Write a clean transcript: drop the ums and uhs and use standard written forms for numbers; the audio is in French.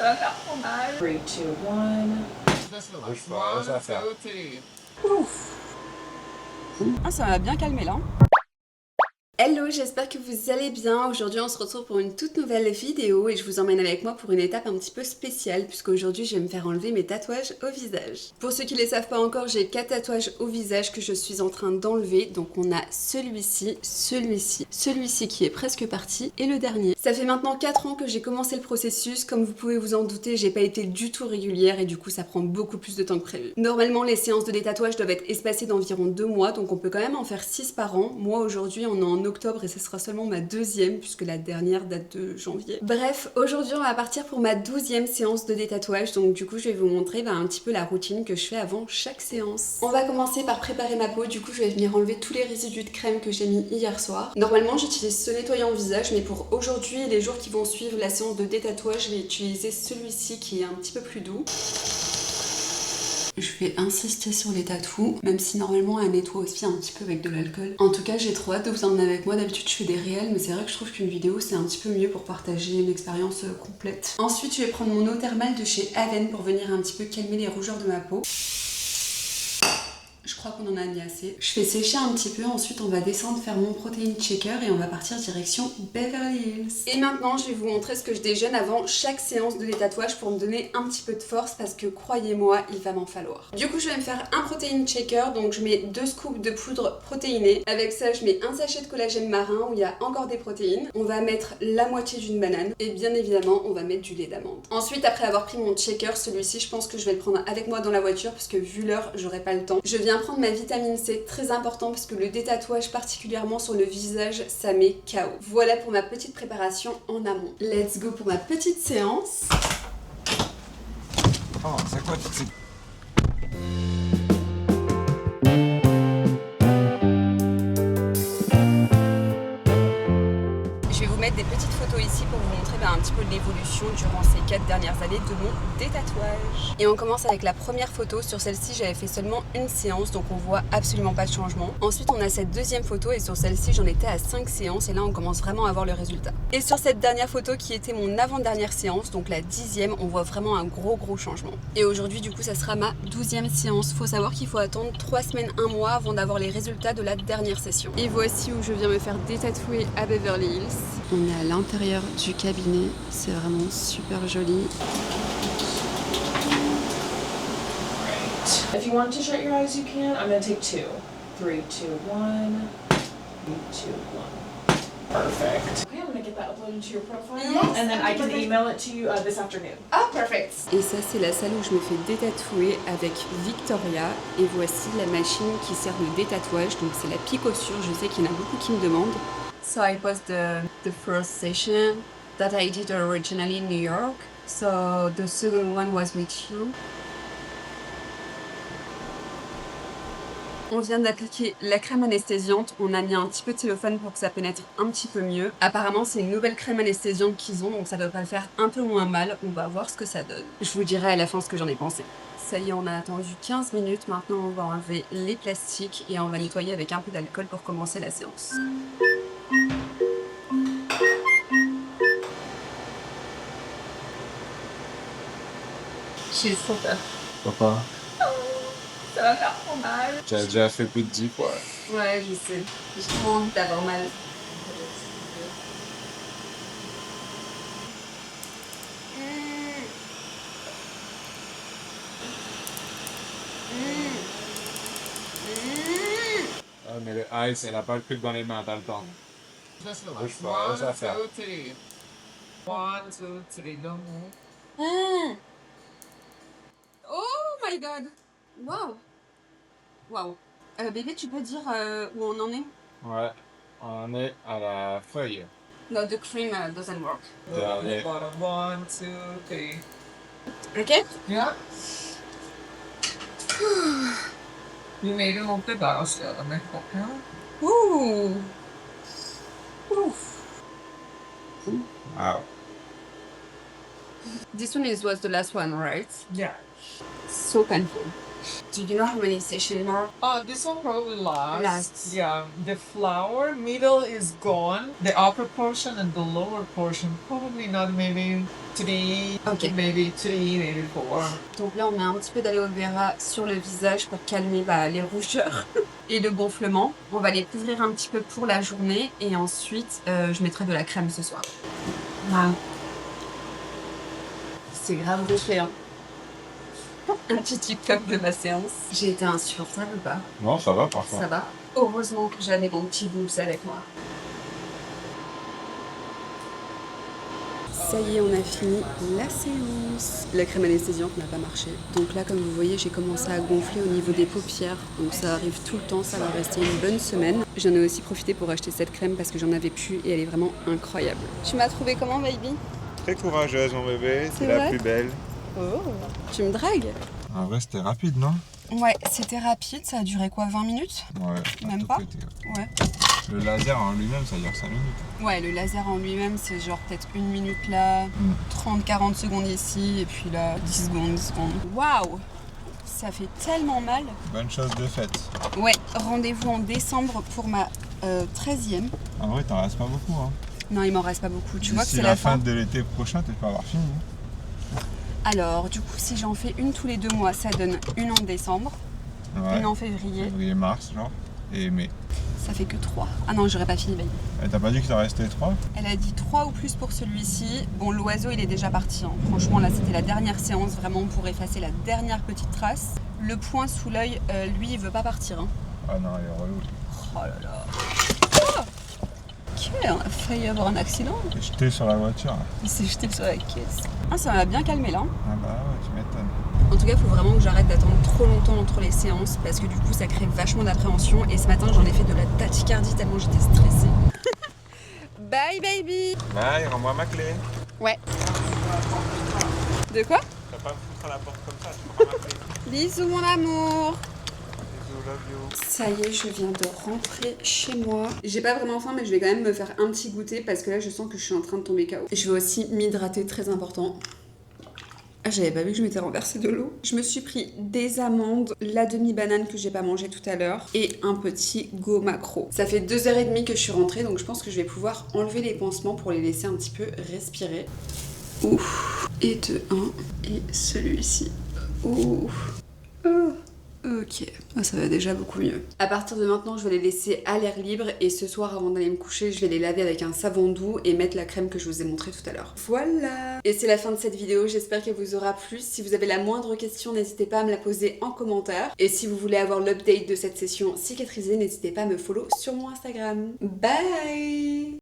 Ça va faire trop mal. 3, 2, 1. Bouge pas, ça va faire. Ouf. Ah, ça m'a bien calmé là. Hello, j'espère que vous allez bien. Aujourd'hui on se retrouve pour une toute nouvelle vidéo et je vous emmène avec moi pour une étape un petit peu spéciale puisqu'aujourd'hui je vais me faire enlever mes tatouages au visage. Pour ceux qui ne les savent pas encore, j'ai 4 tatouages au visage que je suis en train d'enlever. Donc on a celui-ci, celui-ci qui est presque parti et le dernier. Ça fait maintenant 4 ans que j'ai commencé le processus. Comme vous pouvez vous en douter, j'ai pas été du tout régulière et du coup ça prend beaucoup plus de temps que prévu. Normalement les séances de détatouage doivent être espacées d'environ 2 mois, donc on peut quand même en faire 6 par an. Moi aujourd'hui on est en octobre et ce sera seulement ma 2e puisque la dernière date de janvier. Bref, aujourd'hui on va partir pour ma 12e séance de détatouage, donc du coup je vais vous montrer un petit peu la routine que je fais avant chaque séance. On va commencer par préparer ma peau, du coup je vais venir enlever tous les résidus de crème que j'ai mis hier soir. Normalement j'utilise ce nettoyant visage, mais pour aujourd'hui et les jours qui vont suivre la séance de détatouage, je vais utiliser celui-ci qui est un petit peu plus doux. Je vais insister sur les tatous, même si normalement elle nettoie aussi un petit peu avec de l'alcool. En tout cas, j'ai trop hâte de vous emmener avec moi. D'habitude, je fais des réels, mais c'est vrai que je trouve qu'une vidéo, c'est un petit peu mieux pour partager une expérience complète. Ensuite, je vais prendre mon eau thermale de chez Aven pour venir un petit peu calmer les rougeurs de ma peau. Je crois qu'on en a mis assez. Je fais sécher un petit peu, ensuite on va descendre faire mon protein checker et on va partir direction Beverly Hills. Et maintenant je vais vous montrer ce que je déjeune avant chaque séance de détatouage pour me donner un petit peu de force parce que croyez-moi, il va m'en falloir. Du coup je vais me faire un protein checker, donc je mets 2 scoops de poudre protéinée. Avec ça je mets un sachet de collagène marin où il y a encore des protéines. On va mettre la moitié d'une banane et bien évidemment on va mettre du lait d'amande. Ensuite après avoir pris mon checker, celui-ci je pense que je vais le prendre avec moi dans la voiture parce que vu l'heure j'aurai pas le temps. Je viens prendre ma vitamine C, très important parce que le détatouage particulièrement sur le visage ça met KO. Voilà pour ma petite préparation en amont. Let's go pour ma petite séance. Oh, c'est quoi c'est... Je vais vous mettre des petites photos ici pour vous montrer un petit peu l'évolution durant ces 4 dernières années de mon détatouage. Et on commence avec la première photo. Sur celle-ci, j'avais fait seulement une séance, donc on voit absolument pas de changement. Ensuite, on a cette deuxième photo et sur celle-ci, j'en étais à 5 séances et là, on commence vraiment à voir le résultat. Et sur cette dernière photo qui était mon avant-dernière séance, donc la 10e, on voit vraiment un gros changement. Et aujourd'hui, du coup, ça sera ma 12e séance. Faut savoir qu'il faut attendre 3 semaines, 1 mois avant d'avoir les résultats de la dernière session. Et voici où je viens me faire détatouer à Beverly Hills. On est à l'intérieur du cabinet, c'est vraiment super joli. If you want to shut your eyes, you can. I'm going to take 2. 3, 2, 1. 3, 2, 1. Perfect. Okay, I'm going to get that uploaded to your profile. Yes, and then I can email it to you this afternoon. Ah, perfect. Et ça, c'est la salle où je me fais détatouer avec Victoria. Et voici la machine qui sert de détatouage. Donc, c'est la picossure. Je sais qu'il y en a beaucoup qui me demandent. So I was the first session that I did originally in New York. So the second one was with you. On vient d'appliquer la crème anesthésiante. On a mis un petit peu de cellophane pour que ça pénètre un petit peu mieux. Apparemment, c'est une nouvelle crème anesthésiante qu'ils ont, donc ça devrait faire un peu moins mal. On va voir ce que ça donne. Je vous dirai à la fin ce que j'en ai pensé. Ça y est, on a attendu 15 minutes. Maintenant, on va enlever les plastiques et on va nettoyer avec un peu d'alcool pour commencer la séance. J'ai trop peur. Papa, Ça va faire trop mal. tu as déjà fait plus de 10 fois. Ouais, je sais. J'ai trop envie d'avoir mal. Ah, mais le ice, elle a pas le truc dans les mains, t'as le temps. Bouge pas, ça va faire. 1, 2, 3, no more. Oh my god! Wow! Wow. Bébé, tu peux dire où on en est? Ouais, on est à la feuille. No, the cream doesn't work. Dernier. Bottom 1, 2, 3. Ok? Yeah. Vi made it lite bärstöd med kocken. Ooh! Oof. Wow. This one was the last one, right? Yeah. So painful. Do you know how many sessions more? This one probably lasts. Lasts. Yeah, the flower middle is gone. The upper portion and the lower portion probably not. Maybe 3. Okay. Maybe 3, maybe 4. Donc là, on met un petit peu d'aloe vera sur le visage pour calmer les rougeurs et le gonflement. On va les couvrir un petit peu pour la journée et ensuite, je mettrai de la crème ce soir. Wow. C'est grave gonflé, hein. Un petit TikTok de ma séance. J'ai été insupportable ou pas? Non, ça va parfois. Ça va. Heureusement que j'avais mon petit boobs avec moi. Ça y est, on a fini la séance. La crème anesthésiante n'a pas marché. Donc là, comme vous voyez, j'ai commencé à gonfler au niveau des paupières. Donc ça arrive tout le temps, ça va rester une bonne semaine. J'en ai aussi profité pour acheter cette crème parce que j'en avais plus et elle est vraiment incroyable. Tu m'as trouvé comment, baby? Très courageuse, mon bébé. C'est C'est la vrai plus belle. Oh, tu me dragues? En vrai, c'était rapide, non? Ouais, c'était rapide. Ça a duré quoi, 20 minutes? Ouais. Même tout pas? pété, ouais. Ouais. Le laser en lui-même, ça dure 5 minutes. Ouais, le laser en lui-même, c'est genre peut-être 1 minute là, 30-40 secondes ici, et puis là, 10 secondes, 10 secondes. Waouh! Ça fait tellement mal. Bonne chose de faite. Ouais, rendez-vous en décembre pour ma 13e. En vrai, t'en restes pas beaucoup, hein. Non, il m'en reste pas beaucoup. Tu vois que D'ici c'est la la fin fin. de l'été prochain, tu peux avoir fini. Alors, du coup, si j'en fais une tous les 2 mois, ça donne une en décembre, Ouais. une en février. Février, mars, genre. Et mai. Ça fait que 3. Ah non, j'aurais pas fini, baby. Et t'as pas dit que t'en restait 3? Elle a dit 3 ou plus pour celui-ci. Bon, l'oiseau, il est déjà parti, hein. Franchement, là, c'était la dernière séance, vraiment, pour effacer la dernière petite trace. Le point sous l'œil, lui, il veut pas partir, hein. Ah non, il est relou. Oh là là. Oh, ok, on a failli avoir un accident. Il est jeté sur la voiture. Il s'est jeté sur la caisse. Ah, ça m'a bien calmé, là. Ah bah ouais, tu m'étonnes. En tout cas, il faut vraiment que j'arrête d'attendre trop longtemps entre les séances parce que du coup, ça crée vachement d'appréhension. Et ce matin, j'en ai fait de la tachycardie tellement j'étais stressée. Bye, baby. Bye, rends-moi ma clé. Ouais. De quoi? Tu vas pas me foutre à la porte comme ça, tu prends ma clé. Bisous, mon amour. Bisous, love you. Ça y est, je viens de rentrer chez moi. J'ai pas vraiment faim, mais je vais quand même me faire un petit goûter parce que là, je sens que je suis en train de tomber KO. Je vais aussi m'hydrater, très important. Ah, j'avais pas vu que je m'étais renversé de l'eau. Je me suis pris des amandes, la demi-banane que j'ai pas mangée tout à l'heure et un petit go macro. Ça fait 2h30 que je suis rentrée, donc je pense que je vais pouvoir enlever les pansements pour les laisser un petit peu respirer. Ouf. Et de 1 et celui-ci. Ouf. Oh. Ok, ça va déjà beaucoup mieux. À partir de maintenant, je vais les laisser à l'air libre et ce soir, avant d'aller me coucher, je vais les laver avec un savon doux et mettre la crème que je vous ai montrée tout à l'heure. Voilà. Et c'est la fin de cette vidéo, j'espère qu'elle vous aura plu. Si vous avez la moindre question, n'hésitez pas à me la poser en commentaire. Et si vous voulez avoir l'update de cette session cicatrisée, n'hésitez pas à me follow sur mon Instagram. Bye.